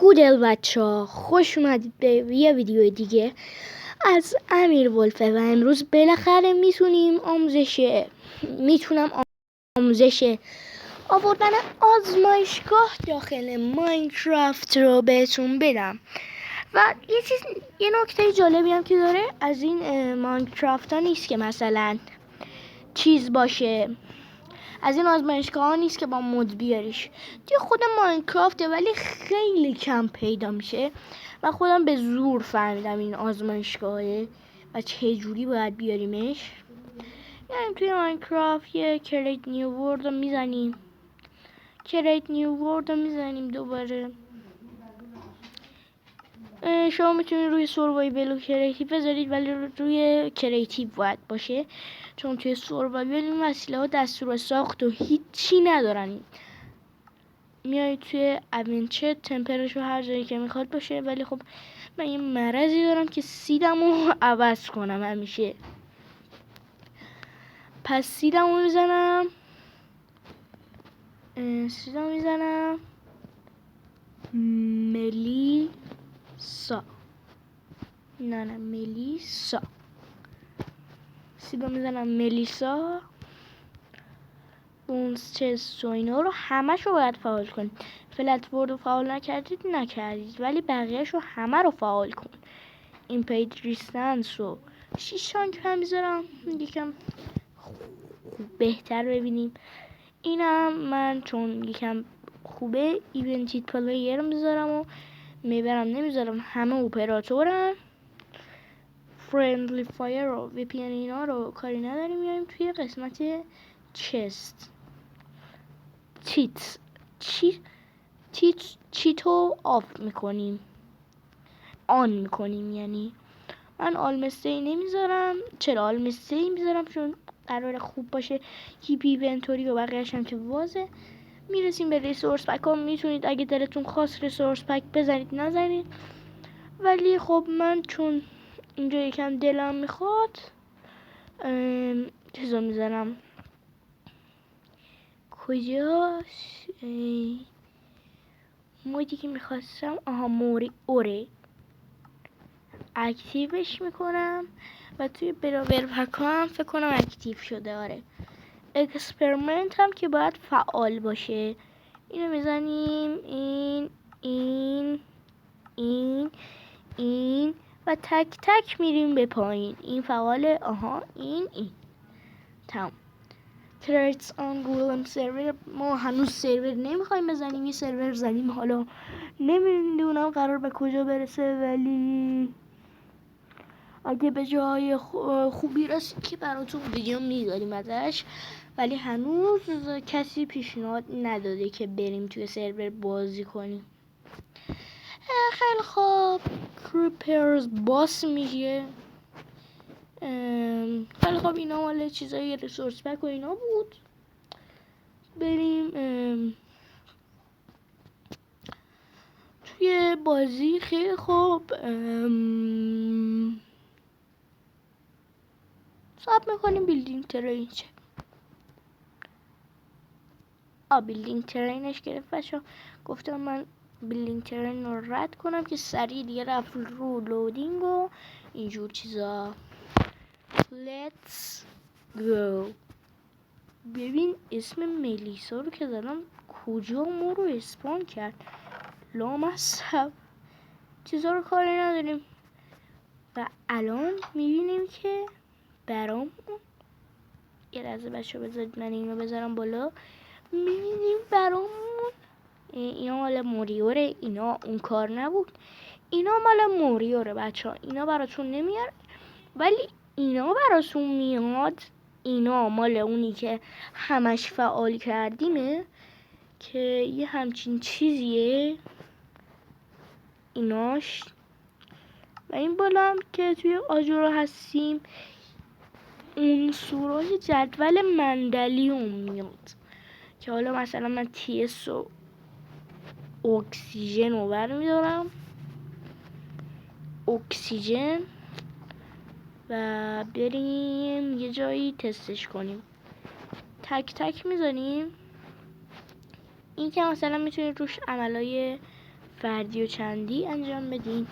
گودل بچه‌ها، خوش اومدید به یه ویدیو دیگه از امیر ولفه و امروز بالاخره میتونم آموزش آوردن آزمایشگاه داخل ماینکرافت رو بهتون بدم. و یه نکته جالبی هم که داره از این ماینکرافت ها نیست که مثلا چیز باشه، از این آزمایشگاه ها نیست که با مود بیاریش، توی خود ماینکرافته ولی خیلی کم پیدا میشه و خودم به زور فهمیدم این آزمایشگاهه و چه جوری باید بیاریمش. یعنی توی ماینکرافت یه کریت نیو ورد رو میزنیم دوباره. شما میتونید روی سروایول و کریتیو بذارید ولی روی کریتیو باید باشه، چون توی سروایول این وسیله ها دستور ساخت و هیچی ندارن. میایید توی ادونچر تمپرش رو هر جایی که میخواد باشه، ولی خب من یه مرضی دارم که سیدم رو عوض کنم همیشه. پس سیدم رو میزنم ملیسا. سیدم میزنم ملیسا. بونز چست و اینا رو همش رو باید فعال کن. فلت بورد رو فعال نکردید ولی بقیهش رو همه رو فعال کن. این پیج ریستنس رو 6 سانتی هم میذارم یکم بهتر ببینیم. اینم من چون یکم خوبه ایونتید پلیر میذارم و نمیذارم همه اپراتورن. فرندلی فایر و وی پی ان اینا رو کاری نداریم. میایم توی قسمت چست چیتو آن میکنیم. یعنی من آلمستی نمیذارم. چرا آلمستی میذارم؟ چون قرار خوب باشه کیپ ایونتوری و بقیه‌اش هم که وازه. میرسیم به ریسورس پک ها. میتونید اگه دلتون خواست ریسورس پک بزنید نزنید، ولی خب من چون اینجا یکم دلم میخواد چیزا میزنم. کجاست مودی که میخواستم؟ موری اوره اکتیوش میکنم و توی براور پک هم فکر کنم اکتیو شده. آره، اکسپریمنت هم که باید فعال باشه. اینو میزنیم این و تک تک میریم به پایین. این فعاله. این تمام. کریتس آن گولم سرور. ما هنوز سرور نمیخوایم بزنیم. یه سرور زدیم، حالا نمیدونم قرار به کجا برسه، ولی اگه به جای خوبی رسید که براتون ویدیو میذاریم ازش، ولی هنوز کسی پیشنهاد نداده که بریم توی سرور بازی کنیم. خیلی خوب، کریپرز باس میشه. خیلی خوب، اینا مال چیزای ریسورس پک و اینا بود. بریم توی بازی. خیلی خوب، ساب میکنیم بیلدینگ ترین چه. بیلدینگ ترینش گرفت بچه. گفتم من بیلدینگ ترین رو رد کنم که سریع دیگه رفت رو لودینگ و اینجور چیزا. Let's go. ببین اسم ملیسا رو که زدم کجا ما رو اسپان کرد. لامصب چیزا رو کاری نداریم. و الان میبینیم که برام یه لحظه بچه بذارید من اینو بذارم بالا. میبینیم برامون اینا مال موریوره. اینا اون کار نبود. اینا مال موریوره بچه ها. اینا براتون نمیاد ولی اینا براتون میاد. اینا مال اونی که همش فعال کردیمه که یه همچین چیزیه ایناش. و این بالا هم که توی آجورا هستیم اون سورای جدول مندلیوم میاد که حالا مثلا من TS و اکسیژن رو برمیدارم. اکسیژن و بریم یه جایی تستش کنیم. تک تک میزنیم. این که مثلا میتونید روش عملای فردی و چندی انجام بدین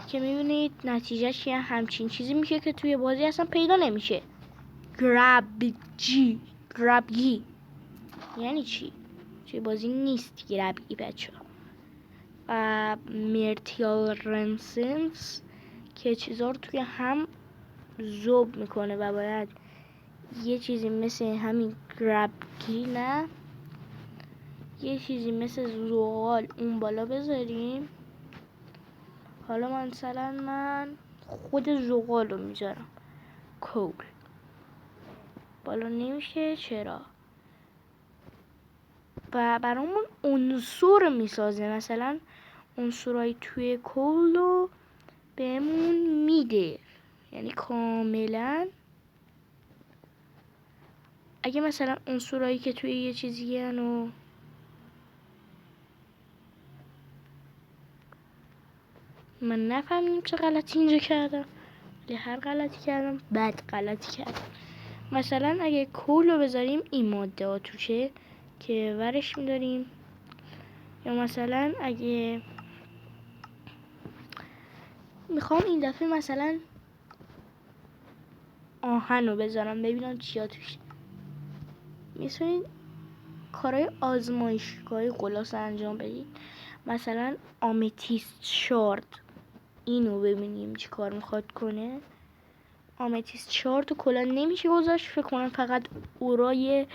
که میبینید نتیجهش یه همچین چیزی میشه که توی بازی اصلا پیدا نمیشه. گرابگی یعنی چی؟ توی بازی نیست گرابگی بچه ها. و مرتیال رنسنس که چیزا رو توی هم ذوب میکنه و باید یه چیزی مثل همین گرابگی نه یه چیزی مثل زغال اون بالا بذاریم. حالا مثلا من خود زغال رو میذارم کول. بالا نمیشه چرا؟ و برامون عنصر میسازه، مثلا عنصرهای توی کول رو بهمون میده، یعنی کاملا اگه مثلا عنصرهایی که توی یه چیزی و من نفهمیدم چه غلطی اینجا کردم، ولی هر غلطی کردم بد غلطی کردم. مثلا اگه کول رو بذاریم این ماده ها توشه که ورش میداریم، یا مثلا اگه میخوام این دفعه مثلا آهن رو بذارم ببینم چیا توشه، میتونید کارهای آزمایشگاهی خلاصه انجام بدید. مثلا آمتیست شارد اینو ببینیم چی کار میخواد کنه. آمتیست شارد رو کلا نمیشه گذاشت، فکر کنم فقط اورای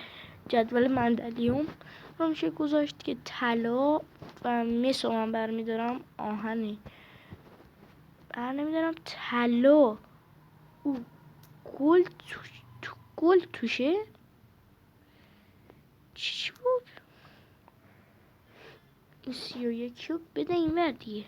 جدول مندلیوم رو میشه گذاشت که طلا و مس رو من برمیدارم، آهنی بر نمیدارم، طلا او گل توشه چی بود؟ این 31 رو بده این ور دیگه.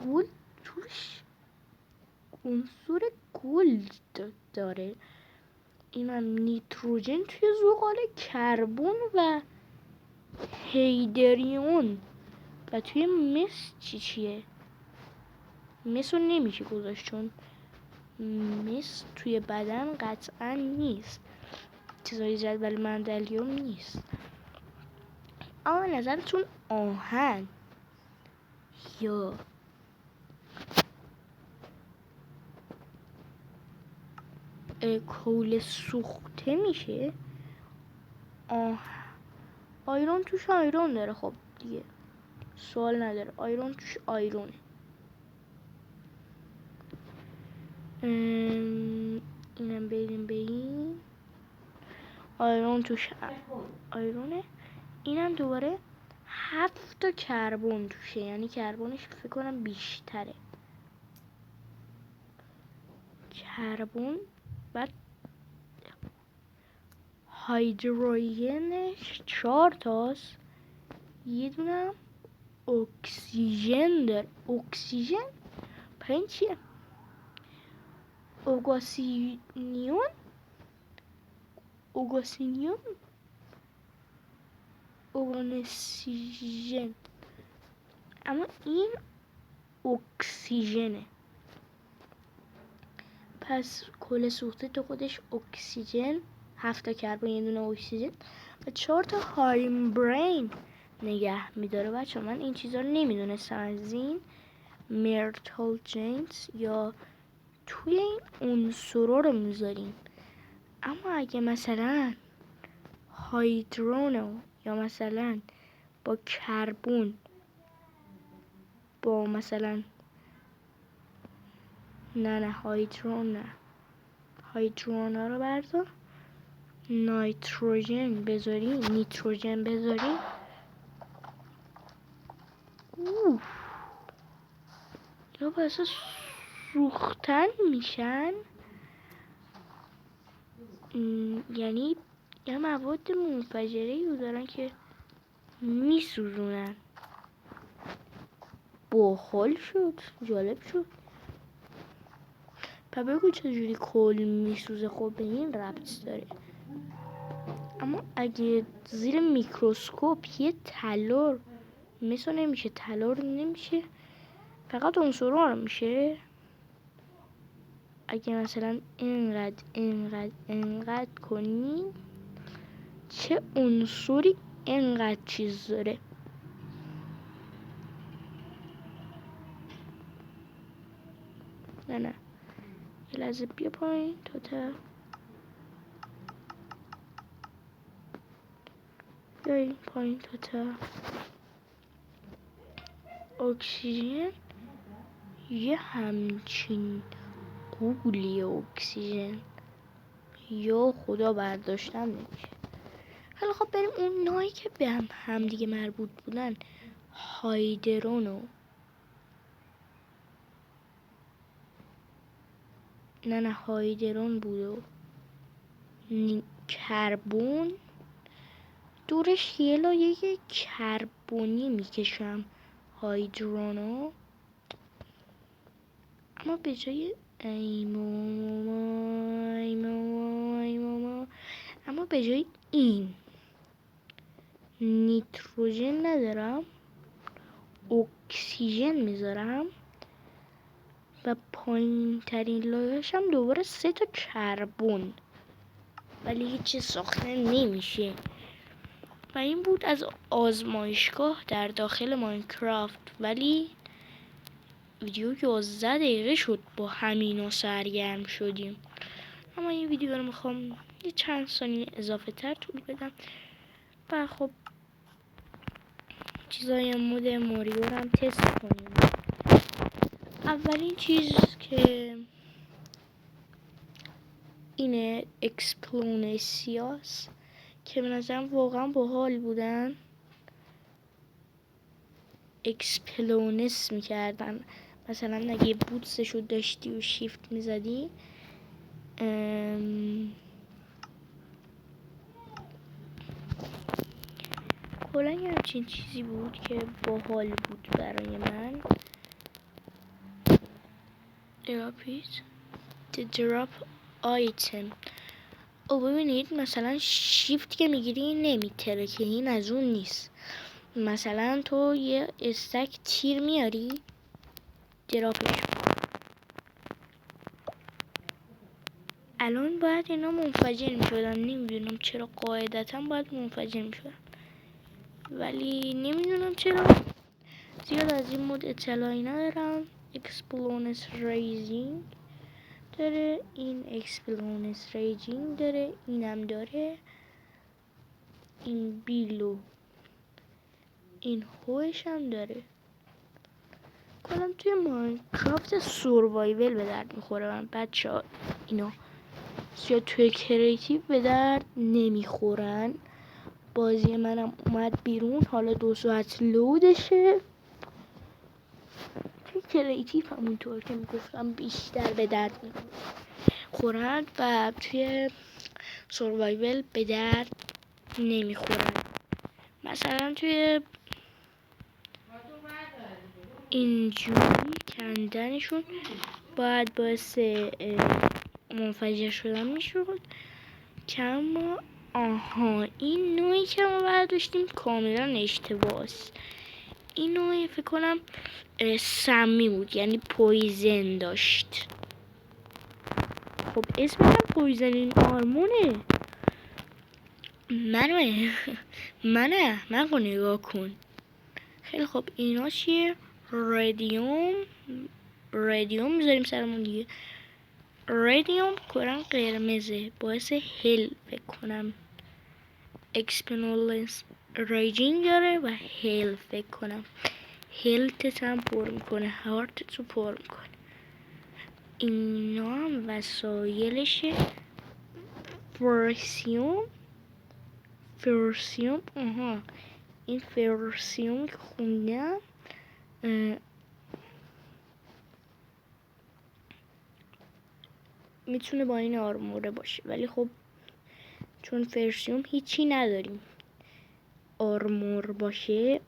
گل توش عنصر گلد داره. اینم نیتروژن توی زغال، کربن و هیدریون. و توی مس چیه؟ مس رو نمیشه گذاشت چون مس توی بدن قطعا نیست، چیزای جدول مندلیوم نیست. اما نظرتون آهن یا کول سوخته میشه؟ آیرون توش آیرون داره، خب دیگه سوال نداره، آیرون توش آیرونه. اینم بریم به این آیرون توش آیرونه. اینم دوباره 7 تا کربن توشه، یعنی کربنش فکر کنم بیشتره. کربن بعد هیدروژنش 4 تاست، یه دونه اکسیژن داره. اکسیژن پرین چیه؟ اوگاسینیون اوگانسیژن، اما این اکسیژنه. پس کل سوخته تو خودش اکسیژن، 7 تا کربن، یه دونه اکسیژن و 4 تا هایمبرین نگه میداره. بچه من این چیزا رو نمیدونستم از این مرتال جینز یا توی این عنصرا رو میذاریم. اما اگه مثلا هایدرونو یا مثلا با کربن با مثلا نه هایدرون ها رو بردار، نیتروژن بذاریم اینا باعث سوختن میشن، یعنی یه مواد منفجره رو دارن که میسوزونن. باحال شد، جالب شد. پا بگو چجوری کل میسوزه؟ خب به این ربط داره. اما اگه زیر میکروسکوپ یه طلا مثل نمیشه، طلا رو نمیشه، فقط عنصرها رو میشه. اگه مثلا اینقدر کنی، چه عنصری اینقدر چیز داره؟ نه یه لحظه بیا پایین توتل. بیایی پایین توتل. اکسیژن یه همچین قولی اکسیژن یا خدا برداشتم نمیشه. حالا خب بریم اون نایی که به هم دیگه مربوط بودن. هایدرونو نه هایدرون بود و کربن دورش یه لایه کربنی میکشم هایدرونو. اما به جای اما به جای این نیتروژن ندارم، اکسیژن میذارم و پایین ترین لایه‌اش هم دوباره 3 تا کربن، ولی هیچی ساخته نمیشه. و این بود از آزمایشگاه در داخل ماینکرافت. ولی ویدیو 11 دقیقه شد با همینا سرگرم شدیم. اما این ویدیو رو میخوام یه چند ثانیه اضافه تر طول بدم و خب چیزای مود ماریو رو هم تست کنیم. اولین چیز که اینه اکسپلونسیاس که به نظرم واقعا باحال بودن. اکسپلونس میکردن، مثلا اگه بوتسشو داشتی و شیفت میزدی کلا یه همچین چیزی بود که باحال بود برای من. drop item. او ببینید مثلا شیفت که میگیری نمیتره که این از اون نیست. مثلا تو یه استک تیر میاری دراپش. الان باید اینا منفجر میشدن، نمیدونم چرا قاعدتا باید منفجر میشدن، ولی نمیدونم چرا. زیاد از این مود اطلاعی ندارم. اکسپلونس ریزینگ داره، این اکسپلونس ریجینگ داره، اینم داره، این بیلو این هوش هم داره. کلا توی ماینکرافت سوروایول به درد میخوره من بچه ها. اینا زیاد توی کریتیو به درد نمیخورن. بازی منم اومد بیرون، حالا 2 ساعت لودشه. توی کریتیو همونطور که میگفتم بیشتر به درد میخورن و توی سوروایول به درد نمیخورن. مثلا توی اینجوری کندنشون باید باعث منفجر شدن میشود که اما این نوعی که ما برداشتیم کاملا اشتباهه. این نوعی فکر کنم سمی بود، یعنی پویزن داشت. خب اسمش هم پویزنین آرمونه. من نگاه کن. خیلی خب اینا چیه؟ رادیوم میذاریم سرمون دیگه. رادیوم کلا قرمزه، باعث هل فکر کنم. اکسپلونس ریجینگ داره و هل فکر کنم. هلتت هم پر میکنه، هارتت رو پر میکنه. اینا هم وسایلشه. فرسیوم این فرسیوم که خوندم میتونه با این آرموره باشه، ولی خب چون فرسیوم هیچی نداریم آرمور باشه،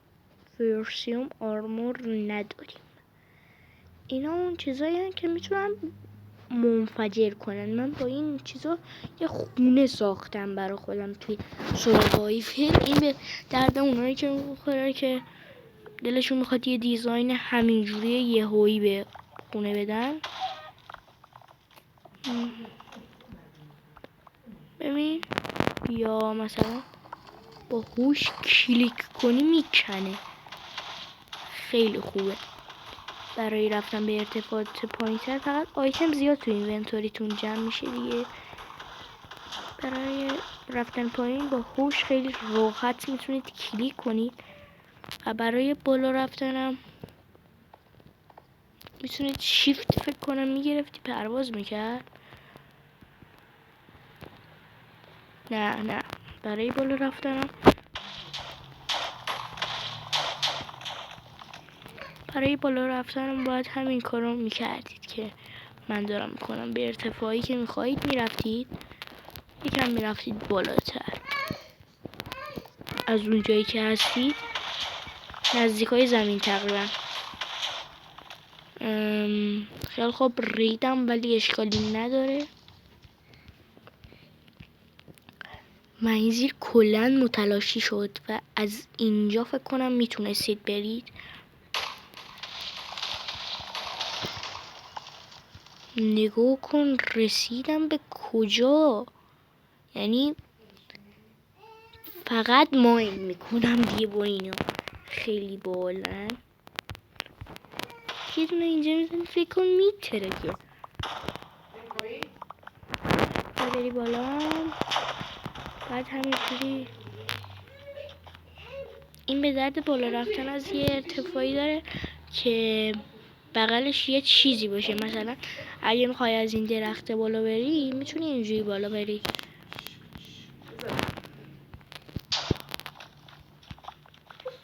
فرسیوم آرمور نداریم. اینا اون چیزایی هستن که میتونن منفجر کنن. من با این چیزا یه خونه ساختم برای خودم توی سوروایول. این به درد اونایی که میخوره که دلشون میخواد یه دیزاین همینجوری یهویی به خونه بدن. ببین یا مثلا با هوش کلیک کنی میکنه. خیلی خوبه برای رفتن به ارتفاعات پایین‌تر. فقط آیتم زیاد تو اینونتوریتون جمع میشه دیگه. برای رفتن پایین با هوش خیلی راحت میتونید کلیک کنید و برای بالا رفتنم میتونید شیفت فکر کنم میگرفتی پرواز میکرد. نه برای بالا رفتنم باید همین کارو میکردید که من دارم میکنم. به ارتفاعی که میخواهید میرفتید، یکم میرفتید بالاتر از اون جایی که هستید، نزدیکای زمین تقریبا. خیلی خوب ریدم ولی اشکالی نداره. منزیر کلن متلاشی شد و از اینجا فکر کنم میتونستید برید. نگاه کن رسیدم به کجا. یعنی فقط ماین میکنم دیگه با اینا. خیلی بالن. یه دونه اینجا میزنی فکر کن میتره که بری بالا. بعد همینجوری این به درد بالا رفتن از یه ارتفاعی داره که بغلش یه چیزی باشه. مثلا اگه میخوای از این درخت بالا بری میتونی اینجوری بالا بری.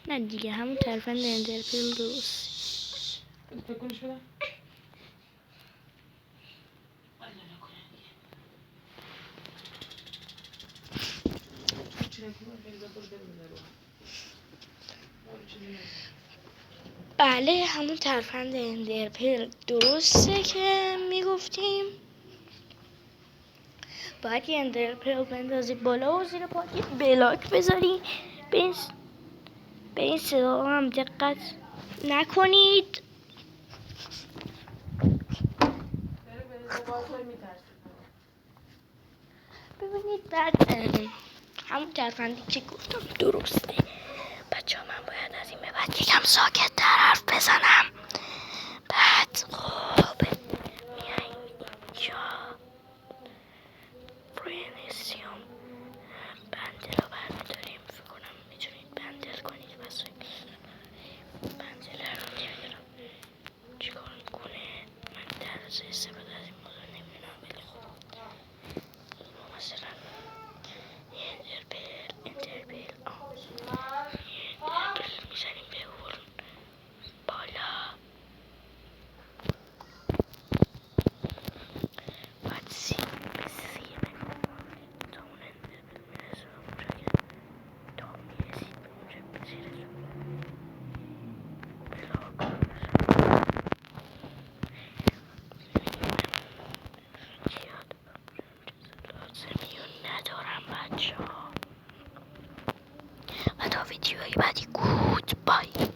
نه دیگه همون ترفند اندرپل درست. بله همون ترفند اندرپل درسته که میگفتیم. باید یه اندرپل بندازی بالا و زیر پات یه بلاک بذاری. به این صدا هم دقت نکنید. ببینید بعد همون ترفندی که گفتم درسته. بچه ها من باید از این به بعد یکم ساکت تر حرف بزنم. بعد خب میاییم اینجا روی نسیوم بندل رو برمیداریم. فکر کنم میتونید بندل کنید. بس بندل رو نمیدونم چیکار کنه. من درس استفاده از این موضوع نمیدونم ولی خب مثلا انترپل میزنیم به اون بالا. باید سیر تا اون انترپل میرسه به اونجا که تا میرسید به اونجا بزیرسون بلاک زیاد لازمیون ندارم بچه ها. و تا ویدیوهای بعدی گود بای.